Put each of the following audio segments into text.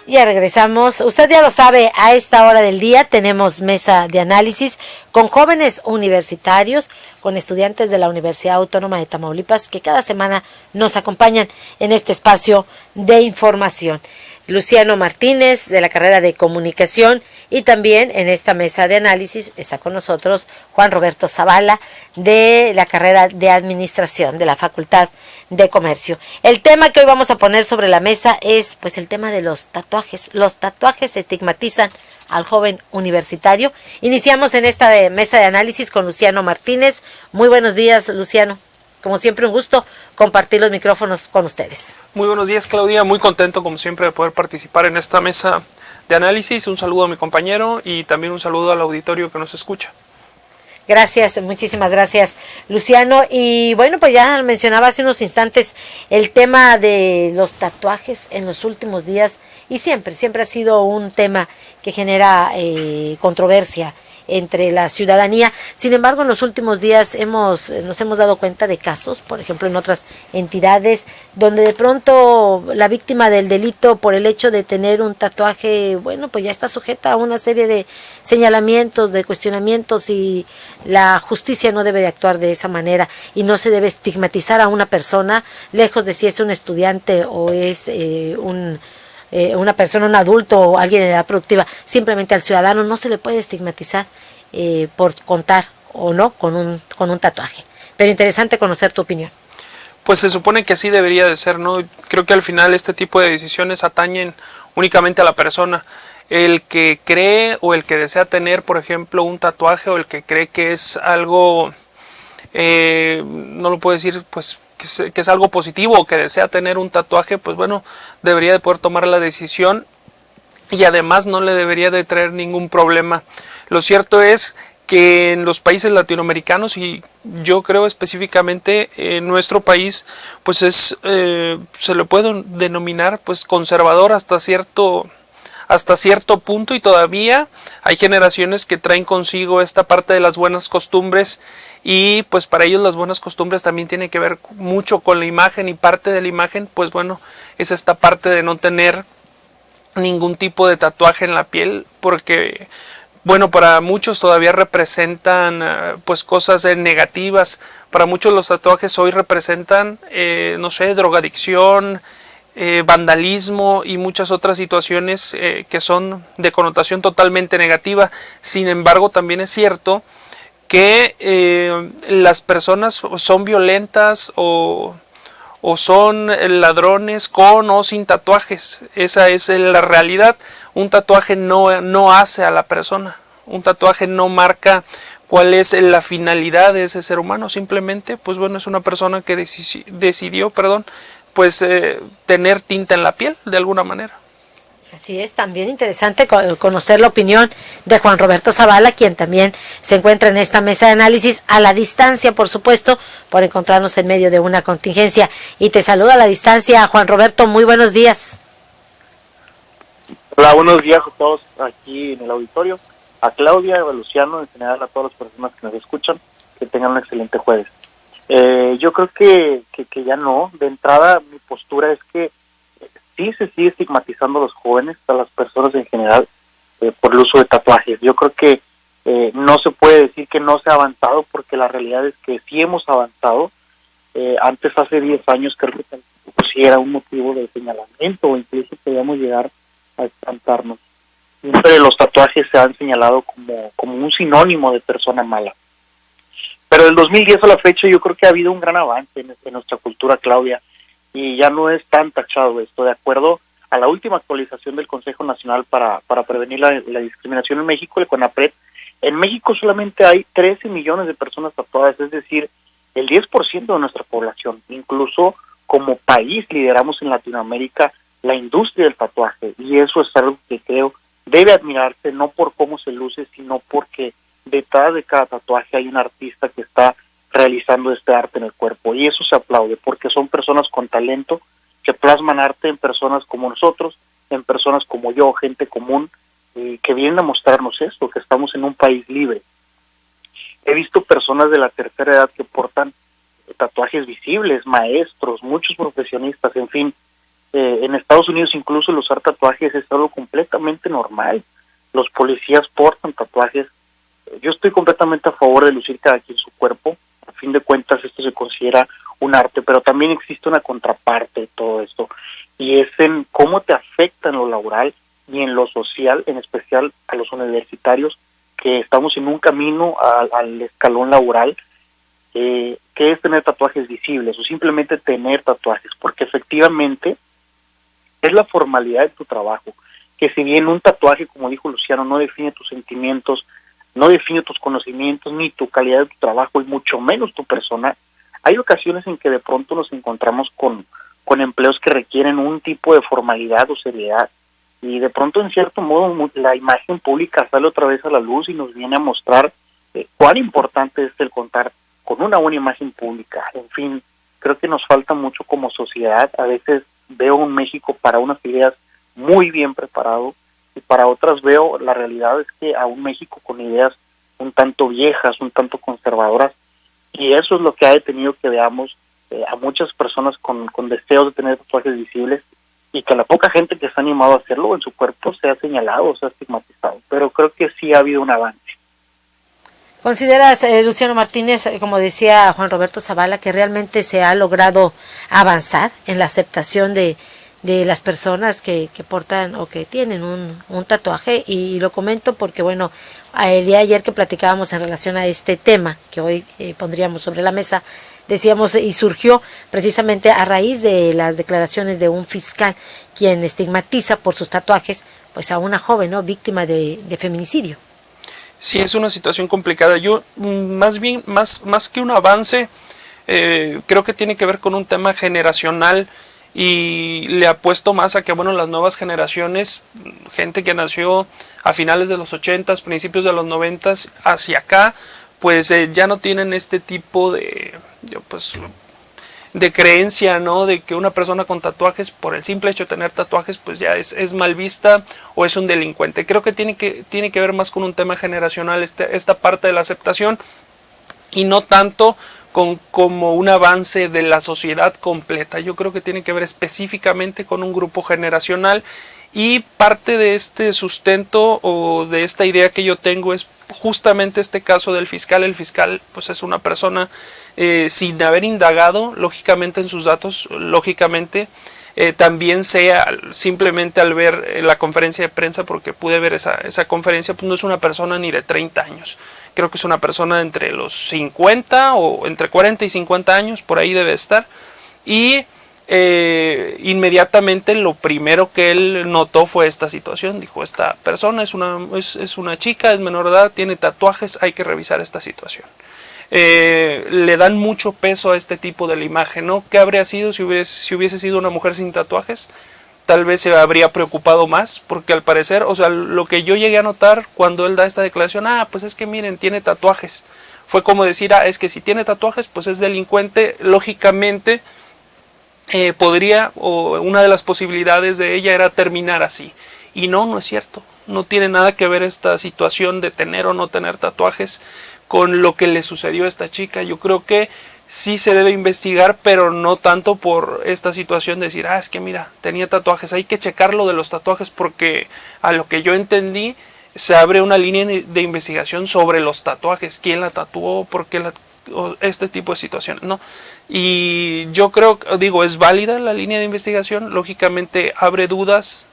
Ya regresamos. Usted ya lo sabe, a esta hora del día tenemos mesa de análisis con jóvenes universitarios, con estudiantes de la Universidad Autónoma de Tamaulipas que cada semana nos acompañan en este espacio de información. Luciano Martínez de la carrera de Comunicación y también en esta mesa de análisis está con nosotros Juan Roberto Zavala de la carrera de Administración de la Facultad de Comercio. El tema que hoy vamos a poner sobre la mesa es pues el tema de los tatuajes. Los tatuajes estigmatizan al joven universitario. Iniciamos en esta mesa de análisis con Luciano Martínez. Muy buenos días, Luciano. Como siempre, un gusto compartir los micrófonos con ustedes. Muy buenos días, Claudia. Muy contento, como siempre, de poder participar en esta mesa de análisis. Un saludo a mi compañero y también un saludo al auditorio que nos escucha. Gracias, muchísimas gracias, Luciano. Y bueno, pues ya mencionaba hace unos instantes el tema de los tatuajes en los últimos días y siempre ha sido un tema que genera controversia entre la ciudadanía. Sin embargo, en los últimos días nos hemos dado cuenta de casos, por ejemplo, en otras entidades, donde de pronto la víctima del delito por el hecho de tener un tatuaje, bueno, pues ya está sujeta a una serie de señalamientos, de cuestionamientos, y la justicia no debe de actuar de esa manera y no se debe estigmatizar a una persona, lejos de si es un estudiante o es una persona, un adulto o alguien en edad productiva. Simplemente al ciudadano no se le puede estigmatizar por contar o no con un tatuaje. Pero interesante conocer tu opinión. Pues se supone que así debería de ser, ¿no? Creo que al final este tipo de decisiones atañen únicamente a la persona. El que cree o el que desea tener, por ejemplo, un tatuaje, o el que cree que es algo, no lo puedo decir, pues que es algo positivo, o que desea tener un tatuaje, pues bueno, debería de poder tomar la decisión y además no le debería de traer ningún problema. Lo cierto es que en los países latinoamericanos, y yo creo específicamente en nuestro país, pues se lo puede denominar pues conservador hasta cierto punto, y todavía hay generaciones que traen consigo esta parte de las buenas costumbres, y pues para ellos las buenas costumbres también tienen que ver mucho con la imagen, y parte de la imagen pues bueno es esta parte de no tener ningún tipo de tatuaje en la piel, porque bueno, para muchos todavía representan pues cosas negativas. Para muchos los tatuajes hoy representan no sé, drogadicción, vandalismo y muchas otras situaciones que son de connotación totalmente negativa. Sin embargo, también es cierto que las personas son violentas o son ladrones con o sin tatuajes. Esa es la realidad. Un tatuaje no hace a la persona. Un tatuaje no marca cuál es la finalidad de ese ser humano. Simplemente, pues bueno, es una persona que decidió, pues tener tinta en la piel de alguna manera. Así es, también interesante conocer la opinión de Juan Roberto Zavala, quien también se encuentra en esta mesa de análisis a la distancia, por supuesto, por encontrarnos en medio de una contingencia. Y te saludo a la distancia, Juan Roberto, muy buenos días. Hola, buenos días a todos aquí en el auditorio, a Claudia, a Luciano, en general a todas las personas que nos escuchan, que tengan un excelente jueves. Yo creo que ya no, de entrada mi postura es que sí se sigue estigmatizando a los jóvenes, a las personas en general, por el uso de tatuajes. Yo creo que no se puede decir que no se ha avanzado, porque la realidad es que sí hemos avanzado. Antes, hace 10 años, creo que pues, sí era un motivo de señalamiento, o incluso podíamos llegar a espantarnos. Siempre los tatuajes se han señalado como un sinónimo de persona mala. Pero del 2010 a la fecha yo creo que ha habido un gran avance en nuestra cultura, Claudia, y ya no es tan tachado esto. De acuerdo a la última actualización del Consejo Nacional para Prevenir la Discriminación en México, el CONAPRED, en México solamente hay 13 millones de personas tatuadas, es decir, el 10% de nuestra población. Incluso como país lideramos en Latinoamérica la industria del tatuaje, y eso es algo que creo debe admirarse, no por cómo se luce, sino porque detrás de cada tatuaje hay un artista que está realizando este arte en el cuerpo, y eso se aplaude porque son personas con talento que plasman arte en personas como nosotros, en personas como yo, gente común, que vienen a mostrarnos esto, que estamos en un país libre. He visto personas de la tercera edad que portan tatuajes visibles, maestros, muchos profesionistas, en fin. En Estados Unidos incluso el usar tatuajes es algo completamente normal. Los policías portan tatuajes. Yo estoy completamente a favor de lucir cada quien su cuerpo. A fin de cuentas esto se considera un arte, pero también existe una contraparte de todo esto, y es en cómo te afecta en lo laboral y en lo social, en especial a los universitarios que estamos en un camino al escalón laboral, que es tener tatuajes visibles o simplemente tener tatuajes, porque efectivamente es la formalidad de tu trabajo, que si bien un tatuaje, como dijo Luciano, no define tus sentimientos, no define tus conocimientos, ni tu calidad de tu trabajo, y mucho menos tu persona, hay ocasiones en que de pronto nos encontramos con empleos que requieren un tipo de formalidad o seriedad, y de pronto en cierto modo la imagen pública sale otra vez a la luz y nos viene a mostrar cuán importante es el contar con una buena imagen pública. En fin, creo que nos falta mucho como sociedad. A veces veo un México para unas ideas muy bien preparado, y para otras veo la realidad es que a un México con ideas un tanto viejas, un tanto conservadoras, y eso es lo que ha detenido que veamos a muchas personas con deseos de tener tatuajes visibles, y que la poca gente que se ha animado a hacerlo en su cuerpo se ha señalado, se ha estigmatizado. Pero creo que sí ha habido un avance. ¿Consideras, Luciano Martínez, como decía Juan Roberto Zavala, que realmente se ha logrado avanzar en la aceptación de las personas que portan o que tienen un tatuaje? Y lo comento porque, bueno, el día de ayer que platicábamos en relación a este tema que hoy pondríamos sobre la mesa, decíamos, y surgió precisamente a raíz de las declaraciones de un fiscal quien estigmatiza por sus tatuajes pues a una joven, ¿no?, víctima de feminicidio. Sí, es una situación complicada. Yo más bien, más que un avance, creo que tiene que ver con un tema generacional, y le apuesto más a que, bueno, las nuevas generaciones, gente que nació a finales de los 80s, principios de los 90s, hacia acá, pues ya no tienen este tipo de creencia, ¿no?, de que una persona con tatuajes, por el simple hecho de tener tatuajes, pues ya es mal vista o es un delincuente. Creo que tiene que ver más con un tema generacional esta parte de la aceptación, y no tanto como un avance de la sociedad completa. Yo creo que tiene que ver específicamente con un grupo generacional, y parte de este sustento o de esta idea que yo tengo es justamente este caso del fiscal. El fiscal pues es una persona sin haber indagado lógicamente en sus datos, lógicamente también sea simplemente al ver la conferencia de prensa, porque pude ver esa conferencia, pues no es una persona ni de 30 años, creo que es una persona entre los 50 o entre 40 y 50 años, por ahí debe estar, y inmediatamente lo primero que él notó fue esta situación. Dijo, esta persona es una chica, es menor de edad, tiene tatuajes, hay que revisar esta situación. Le dan mucho peso a este tipo de la imagen, ¿no? ¿Qué habría sido si hubiese sido una mujer sin tatuajes? Tal vez se habría preocupado más, porque al parecer, o sea, lo que yo llegué a notar cuando él da esta declaración, pues es que miren, tiene tatuajes, fue como decir, es que si tiene tatuajes, pues es delincuente. Lógicamente podría, o una de las posibilidades de ella era terminar así, y no es cierto. No tiene nada que ver esta situación de tener o no tener tatuajes con lo que le sucedió a esta chica. Yo creo que sí se debe investigar, pero no tanto por esta situación de decir, es que mira, tenía tatuajes. Hay que checar lo de los tatuajes, porque a lo que yo entendí se abre una línea de investigación sobre los tatuajes, quién la tatuó, por qué este tipo de situaciones, ¿no? Y yo creo, es válida la línea de investigación, lógicamente abre dudas,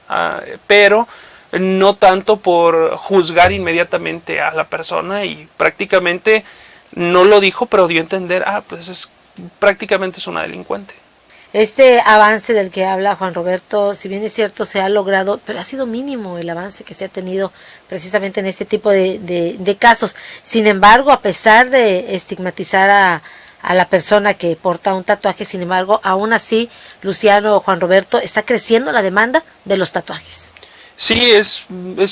pero no tanto por juzgar inmediatamente a la persona, y prácticamente no lo dijo, pero dio a entender, pues prácticamente es una delincuente. Este avance del que habla Juan Roberto, si bien es cierto, se ha logrado, pero ha sido mínimo el avance que se ha tenido precisamente en este tipo de casos. Sin embargo, a pesar de estigmatizar a la persona que porta un tatuaje, sin embargo, aún así, Luciano, Juan Roberto, está creciendo la demanda de los tatuajes. Sí, es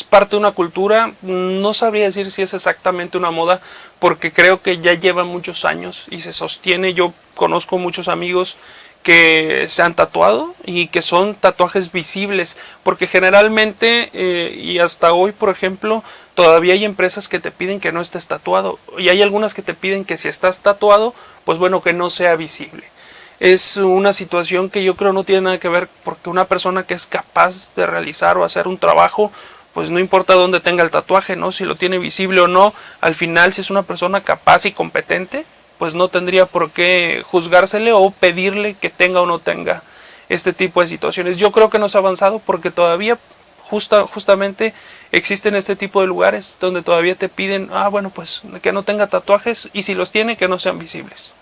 parte de una cultura. No sabría decir si es exactamente una moda, porque creo que ya lleva muchos años y se sostiene. Yo conozco muchos amigos que se han tatuado y que son tatuajes visibles, porque generalmente y hasta hoy, por ejemplo, todavía hay empresas que te piden que no estés tatuado, y hay algunas que te piden que si estás tatuado, pues bueno, que no sea visible. es una situación que yo creo no tiene nada que ver, porque una persona que es capaz de realizar o hacer un trabajo, pues no importa dónde tenga el tatuaje, ¿no? Si lo tiene visible o no, al final si es una persona capaz y competente, pues no tendría por qué juzgársele o pedirle que tenga o no tenga este tipo de situaciones. Yo creo que no se ha avanzado porque todavía justamente existen este tipo de lugares donde todavía te piden, bueno, pues que no tenga tatuajes, y si los tiene, que no sean visibles.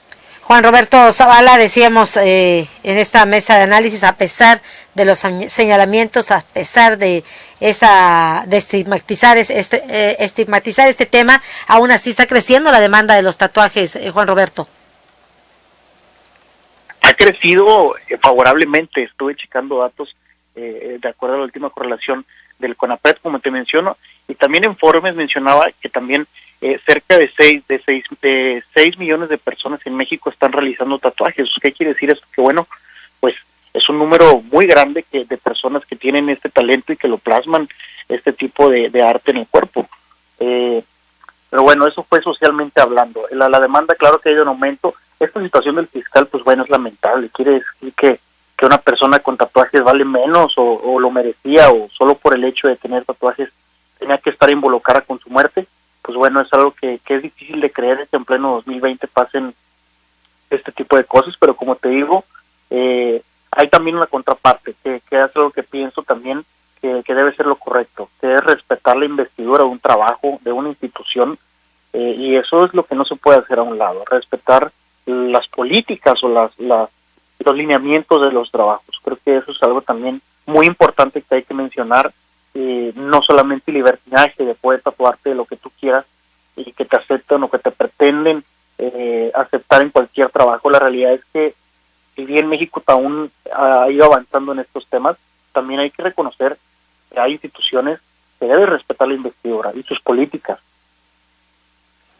Juan Roberto Zavala, decíamos en esta mesa de análisis, a pesar de los señalamientos, a pesar de estigmatizar este tema, aún así está creciendo la demanda de los tatuajes, Juan Roberto. Ha crecido favorablemente. Estuve checando datos de acuerdo a la última correlación del CONAPRED, como te menciono, y también en Forbes mencionaba que también cerca de 6 millones de personas en México están realizando tatuajes. ¿Qué quiere decir esto? Que bueno, pues es un número muy grande de personas que tienen este talento y que lo plasman, este tipo de arte en el cuerpo. Pero bueno, eso fue socialmente hablando. La demanda, claro que ha ido en aumento. Esta situación del fiscal, pues bueno, es lamentable. Quiere decir que una persona con tatuajes vale menos o lo merecía, o solo por el hecho de tener tatuajes tenía que estar involucrada con su muerte. Pues bueno, es algo que es difícil de creer que en pleno 2020 pasen este tipo de cosas, pero como te digo, hay también una contraparte, que es algo que pienso también que debe ser lo correcto, que es respetar la investidura de un trabajo, de una institución, y eso es lo que no se puede hacer a un lado, respetar las políticas o los lineamientos de los trabajos. Creo que eso es algo también muy importante que hay que mencionar. No solamente libertinaje de poder tatuarte de lo que tú quieras y que te acepten o que te pretenden aceptar en cualquier trabajo. La realidad es que si bien México aún ha ido avanzando en estos temas, también hay que reconocer que hay instituciones que deben respetar la investidura y sus políticas.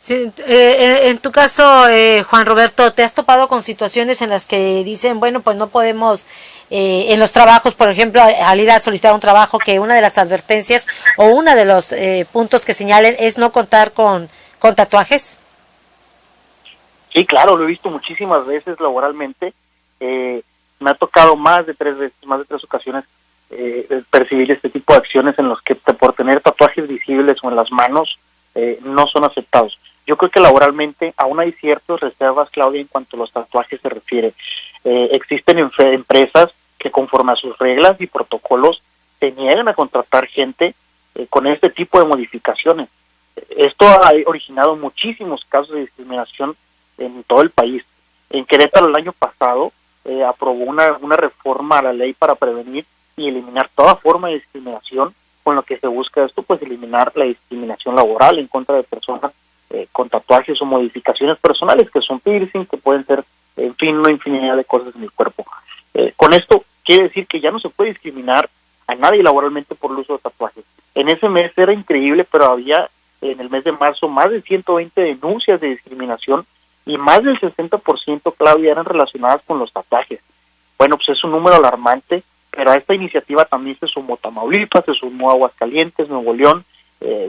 Sí, en tu caso, Juan Roberto, ¿te has topado con situaciones en las que dicen, bueno, pues no podemos, en los trabajos, por ejemplo, al ir a solicitar un trabajo, que una de las advertencias o uno de los puntos que señalen es no contar con tatuajes? Sí, claro, lo he visto muchísimas veces laboralmente. Me ha tocado más de 3 ocasiones percibir este tipo de acciones en los que por tener tatuajes visibles o en las manos no son aceptados. Yo creo que laboralmente aún hay ciertas reservas, Claudia, en cuanto a los tatuajes se refiere. Existen empresas que conforme a sus reglas y protocolos se niegan a contratar gente con este tipo de modificaciones. Esto ha originado muchísimos casos de discriminación en todo el país. En Querétaro el año pasado aprobó una reforma a la ley para prevenir y eliminar toda forma de discriminación, con lo que se busca esto, pues eliminar la discriminación laboral en contra de personas con tatuajes o modificaciones personales, que son piercing, que pueden ser, en fin, una infinidad de cosas en el cuerpo. Con esto quiere decir que ya no se puede discriminar a nadie laboralmente por el uso de tatuajes. En ese mes era increíble, pero había en el mes de marzo más de 120 denuncias de discriminación y más del 60%, Claudia, eran relacionadas con los tatuajes. Bueno, pues es un número alarmante, pero a esta iniciativa también se sumó Tamaulipas, se sumó Aguascalientes, Nuevo León,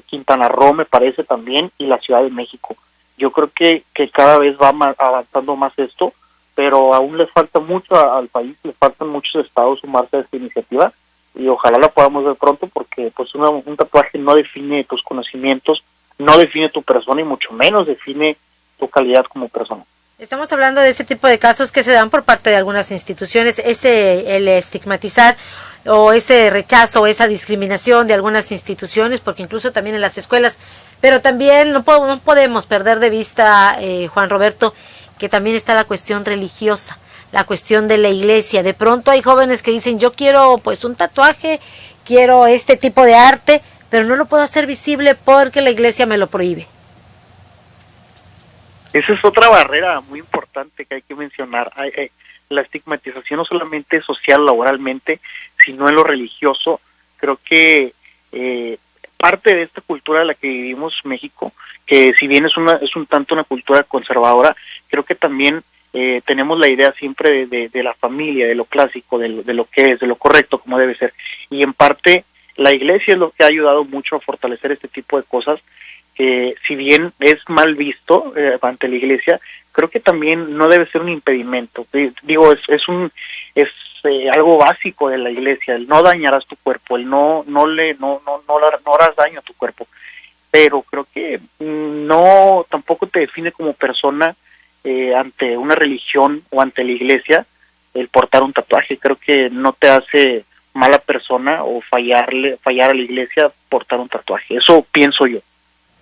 Quintana Roo me parece también, y la Ciudad de México. Yo creo que cada vez va avanzando más esto, pero aún le falta mucho al país, le faltan muchos estados sumarse a esta iniciativa, y ojalá la podamos ver pronto, porque pues un tatuaje no define tus conocimientos, no define tu persona y mucho menos define tu calidad como persona. Estamos hablando de este tipo de casos que se dan por parte de algunas instituciones, el estigmatizar o ese rechazo o esa discriminación de algunas instituciones, porque incluso también en las escuelas, pero también no podemos perder de vista, Juan Roberto, que también está la cuestión religiosa, la cuestión de la iglesia. De pronto hay jóvenes que dicen, yo quiero pues un tatuaje, quiero este tipo de arte, pero no lo puedo hacer visible porque la iglesia me lo prohíbe. Esa es otra barrera muy importante que hay que mencionar. La estigmatización no solamente social, laboralmente, sino en lo religioso. Creo que parte de esta cultura de la que vivimos México, que si bien es un tanto una cultura conservadora, creo que también tenemos la idea siempre de la familia, de lo clásico, de lo que es, de lo correcto, como debe ser. Y en parte la iglesia es lo que ha ayudado mucho a fortalecer este tipo de cosas, si bien es mal visto ante la Iglesia, creo que también no debe ser un impedimento. Digo, es algo básico de la Iglesia, el no dañarás tu cuerpo, el no harás daño a tu cuerpo. Pero creo que no tampoco te define como persona ante una religión o ante la Iglesia el portar un tatuaje. Creo que no te hace mala persona o fallar a la Iglesia portar un tatuaje. Eso pienso yo.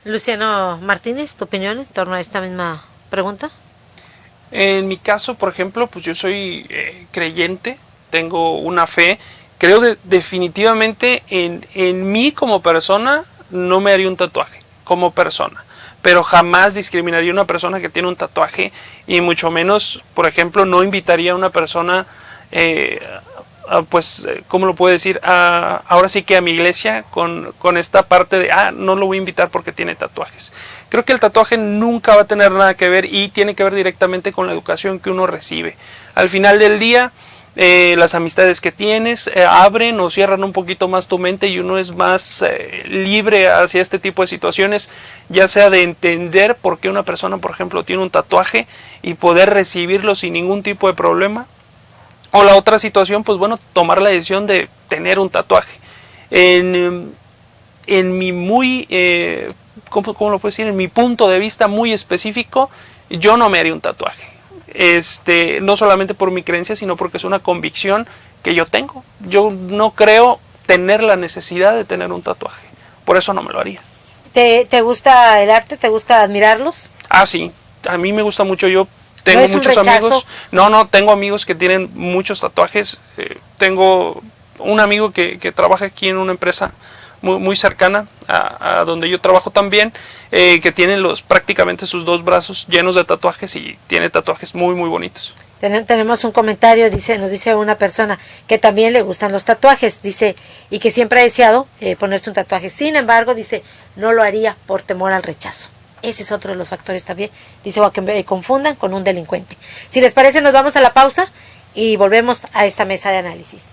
Luciano Martínez, ¿tu opinión en torno a esta misma pregunta? En mi caso, por ejemplo, pues yo soy creyente, tengo una fe, creo definitivamente en mí como persona no me haría un tatuaje como persona, pero jamás discriminaría a una persona que tiene un tatuaje y mucho menos, por ejemplo, no invitaría a una persona, ¿cómo lo puedo decir? Ahora sí que a mi iglesia con esta parte de, no lo voy a invitar porque tiene tatuajes. Creo que el tatuaje nunca va a tener nada que ver y tiene que ver directamente con la educación que uno recibe. Al final del día, las amistades que tienes abren o cierran un poquito más tu mente y uno es más libre hacia este tipo de situaciones, ya sea de entender por qué una persona, por ejemplo, tiene un tatuaje y poder recibirlo sin ningún tipo de problema, o la otra situación, pues bueno, tomar la decisión de tener un tatuaje. En mi muy, ¿cómo lo puedo decir? En mi punto de vista muy específico, yo no me haría un tatuaje. No solamente por mi creencia, sino porque es una convicción que yo tengo. Yo no creo tener la necesidad de tener un tatuaje. Por eso no me lo haría. ¿Te gusta el arte? ¿Te gusta admirarlos? Sí. A mí me gusta mucho. Yo tengo muchos amigos. Tengo amigos que tienen muchos tatuajes. Tengo un amigo que trabaja aquí en una empresa muy cercana a donde yo trabajo también, que tiene prácticamente sus 2 brazos llenos de tatuajes y tiene tatuajes muy muy bonitos. Tenemos un comentario, nos dice una persona que también le gustan los tatuajes, dice, y que siempre ha deseado ponerse un tatuaje. Sin embargo, dice, no lo haría por temor al rechazo. Ese es otro de los factores también. Dice, o a que me confundan con un delincuente. Si les parece, nos vamos a la pausa y volvemos a esta mesa de análisis.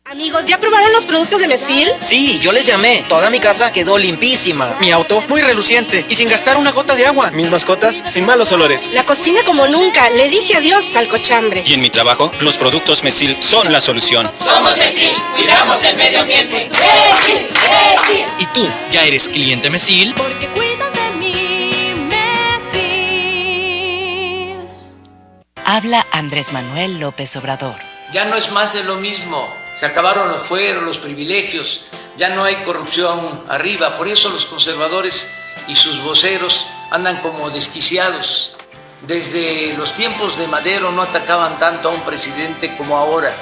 Amigos, ¿ya probaron los productos de Mesil? Sí, yo les llamé. Toda mi casa quedó limpísima. Mi auto muy reluciente y sin gastar una gota de agua. Mis mascotas sin malos olores. La cocina como nunca. Le dije adiós al cochambre. Y en mi trabajo, los productos Mesil son la solución. Somos Mesil, cuidamos el medio ambiente. ¡Mesil! ¡Mesil! ¿Y tú ya eres cliente Mesil? Porque cuidan de mí, Mesil. Habla Andrés Manuel López Obrador. Ya no es más de lo mismo. Se acabaron los fueros, los privilegios, ya no hay corrupción arriba. Por eso los conservadores y sus voceros andan como desquiciados. Desde los tiempos de Madero no atacaban tanto a un presidente como ahora,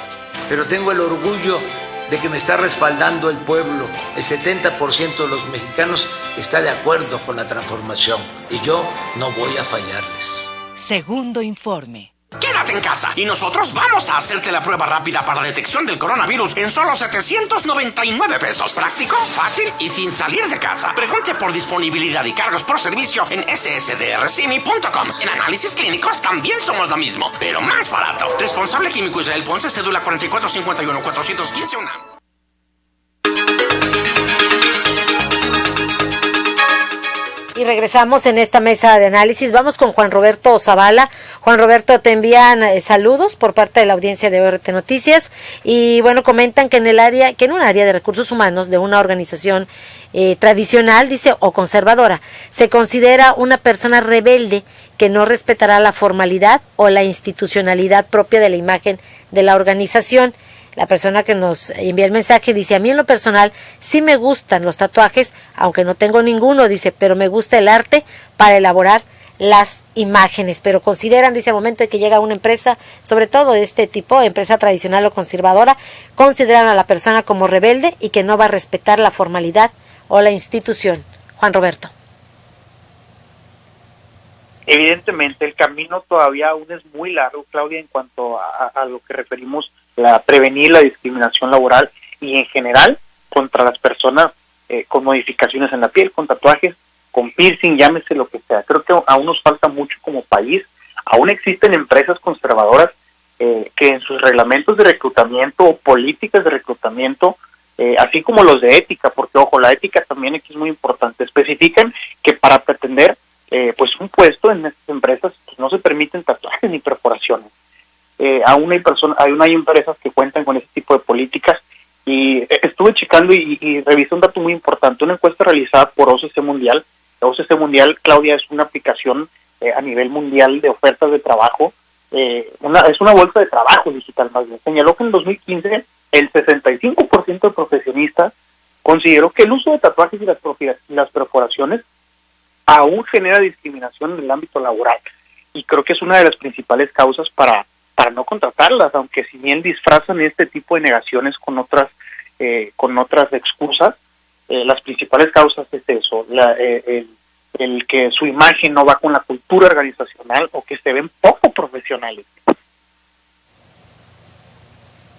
pero tengo el orgullo de que me está respaldando el pueblo. El 70% de los mexicanos está de acuerdo con la transformación y yo no voy a fallarles. Segundo informe. Quédate en casa y nosotros vamos a hacerte la prueba rápida para detección del coronavirus en solo 799 pesos. Práctico, fácil y sin salir de casa. Pregunte por disponibilidad y cargos por servicio en ssdrcimi.com. En análisis clínicos también somos lo mismo, pero más barato. Responsable químico Israel Ponce, cédula 4451-415 UNAM. Y regresamos en esta mesa de análisis. Vamos con Juan Roberto Zavala. Juan Roberto, te envían saludos por parte de la audiencia de ORT Noticias y bueno, comentan que en un área de recursos humanos de una organización tradicional, dice, o conservadora, se considera una persona rebelde que no respetará la formalidad o la institucionalidad propia de la imagen de la organización. La persona que nos envía el mensaje dice, a mí en lo personal sí me gustan los tatuajes, aunque no tengo ninguno, dice, pero me gusta el arte para elaborar las imágenes. Pero consideran, dice, al momento de que llega una empresa, sobre todo de este tipo, empresa tradicional o conservadora, consideran a la persona como rebelde y que no va a respetar la formalidad o la institución. Juan Roberto. Evidentemente el camino todavía aún es muy largo, Claudia, en cuanto a lo que referimos a prevenir la discriminación laboral y en general contra las personas con modificaciones en la piel, con tatuajes. con piercing, llámese lo que sea. Creo que aún nos falta mucho como país. Aún existen empresas conservadoras que en sus reglamentos de reclutamiento o políticas de reclutamiento, así como los de ética, porque ojo, la ética también aquí es muy importante, especifican que para pretender pues un puesto en estas empresas pues no se permiten tatuajes ni perforaciones. Aún hay empresas que cuentan con ese tipo de políticas, y estuve checando y revisé un dato muy importante, una encuesta realizada por OCC Mundial. La OCC Mundial, Claudia, es una aplicación a nivel mundial de ofertas de trabajo, es una bolsa de trabajo digital más bien. Señaló que en 2015 el 65% de profesionistas consideró que el uso de tatuajes y las perforaciones aún genera discriminación en el ámbito laboral, y creo que es una de las principales causas para no contratarlas, aunque si bien disfrazan este tipo de negaciones con otras excusas, las principales causas es eso, el que su imagen no va con la cultura organizacional o que se ven poco profesionales.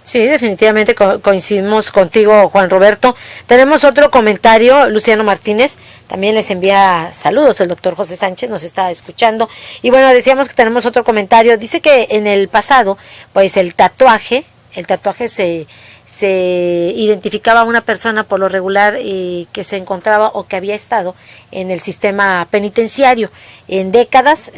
Sí, definitivamente coincidimos contigo, Juan Roberto. Tenemos otro comentario, Luciano Martínez, también les envía saludos, el doctor José Sánchez nos está escuchando. Y bueno, decíamos que tenemos otro comentario, dice que en el pasado, pues el tatuaje se identificaba a una persona por lo regular que se encontraba o que había estado en el sistema penitenciario. En décadas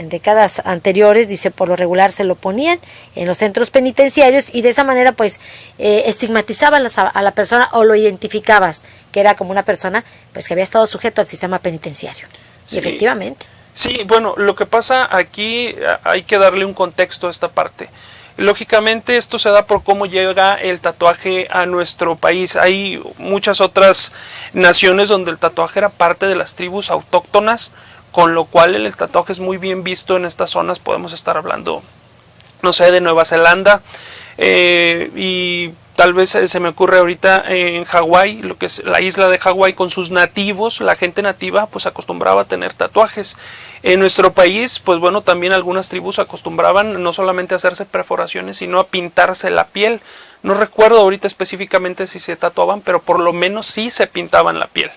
anteriores, dice, por lo regular se lo ponían en los centros penitenciarios, y de esa manera pues estigmatizaban a la persona, o lo identificabas que era como una persona pues que había estado sujeto al sistema penitenciario. Sí. Y efectivamente. Sí, bueno, lo que pasa aquí, hay que darle un contexto a esta parte. Lógicamente esto se da por cómo llega el tatuaje a nuestro país. Hay muchas otras naciones donde el tatuaje era parte de las tribus autóctonas, con lo cual el tatuaje es muy bien visto en estas zonas. Podemos estar hablando, no sé, de Nueva Zelanda, y tal vez se me ocurre ahorita en Hawái, lo que es la isla de Hawái, con sus nativos, la gente nativa pues acostumbraba a tener tatuajes. En nuestro país, pues bueno, también algunas tribus acostumbraban no solamente a hacerse perforaciones, sino a pintarse la piel. No recuerdo ahorita específicamente si se tatuaban, pero por lo menos sí se pintaban la piel.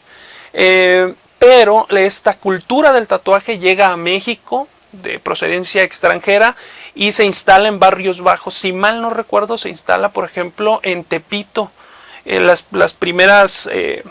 Pero esta cultura del tatuaje llega a México, de procedencia extranjera, y se instala en barrios bajos. Si mal no recuerdo, se instala, por ejemplo, en Tepito. La primera, se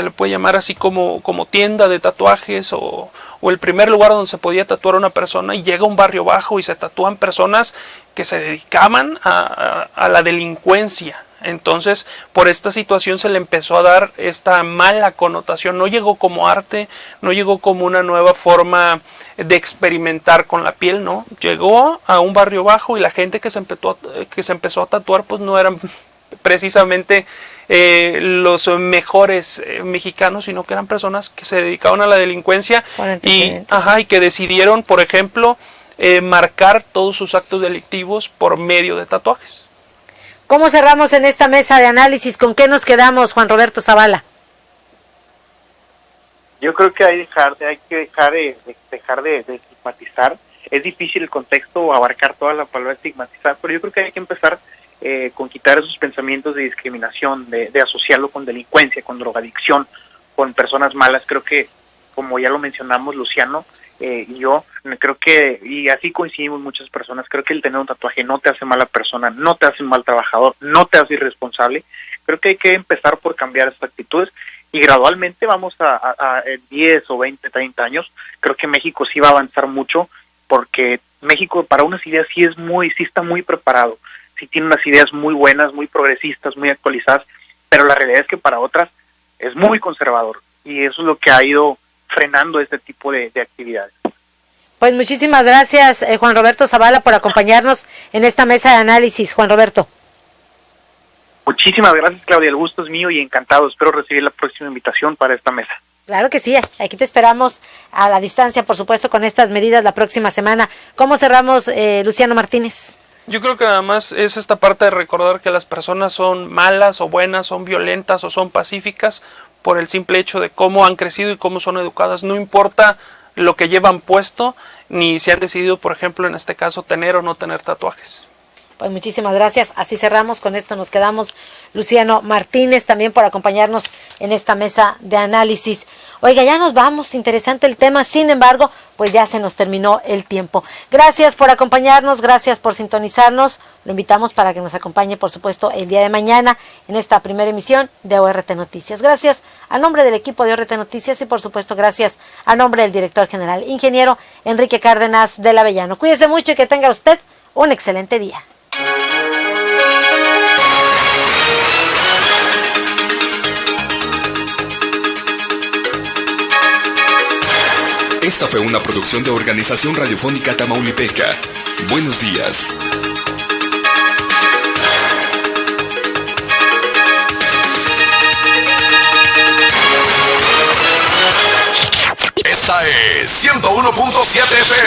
le puede llamar así como tienda de tatuajes, o el primer lugar donde se podía tatuar a una persona, y llega a un barrio bajo y se tatúan personas que se dedicaban a la delincuencia. Entonces, por esta situación se le empezó a dar esta mala connotación. No llegó como arte, no llegó como una nueva forma de experimentar con la piel, ¿no? Llegó a un barrio bajo, y la gente que se empezó a tatuar pues no eran precisamente los mejores mexicanos, sino que eran personas que se dedicaban a la delincuencia y que decidieron, por ejemplo, marcar todos sus actos delictivos por medio de tatuajes. ¿Cómo cerramos en esta mesa de análisis? ¿Con qué nos quedamos, Juan Roberto Zavala? Yo creo que hay que dejar de estigmatizar. Es difícil el contexto abarcar toda la palabra estigmatizar, pero yo creo que hay que empezar con quitar esos pensamientos de discriminación, de asociarlo con delincuencia, con drogadicción, con personas malas. Creo que, como ya lo mencionamos Luciano y yo, creo que, y así coincidimos muchas personas, creo que el tener un tatuaje no te hace mala persona, no te hace mal trabajador, no te hace irresponsable. Creo que hay que empezar por cambiar estas actitudes, y gradualmente vamos a 10 o 20, 30 años, creo que México sí va a avanzar mucho, porque México para unas ideas sí está muy preparado, sí tiene unas ideas muy buenas, muy progresistas, muy actualizadas, pero la realidad es que para otras es muy conservador, y eso es lo que ha ido frenando este tipo de actividades. Pues muchísimas gracias, Juan Roberto Zavala, por acompañarnos en esta mesa de análisis. Juan Roberto. Muchísimas gracias, Claudia, el gusto es mío y encantado. Espero recibir la próxima invitación para esta mesa. Claro que sí, aquí te esperamos a la distancia, por supuesto, con estas medidas la próxima semana. ¿Cómo cerramos, Luciano Martínez? Yo creo que nada más es esta parte de recordar que las personas son malas o buenas, son violentas o son pacíficas por el simple hecho de cómo han crecido y cómo son educadas. No importa lo que llevan puesto, ni si han decidido, por ejemplo, en este caso, tener o no tener tatuajes. Pues muchísimas gracias, así cerramos, con esto nos quedamos. Luciano Martínez también por acompañarnos en esta mesa de análisis. Oiga, ya nos vamos, interesante el tema, sin embargo, pues ya se nos terminó el tiempo. Gracias por acompañarnos, gracias por sintonizarnos. Lo invitamos para que nos acompañe, por supuesto, el día de mañana en esta primera emisión de ORT Noticias. Gracias a nombre del equipo de ORT Noticias y, por supuesto, gracias a nombre del director general, ingeniero Enrique Cárdenas del Avellano. Cuídese mucho y que tenga usted un excelente día. Esta fue una producción de Organización Radiofónica Tamaulipeca. Buenos días. Esta es 101.7 FM.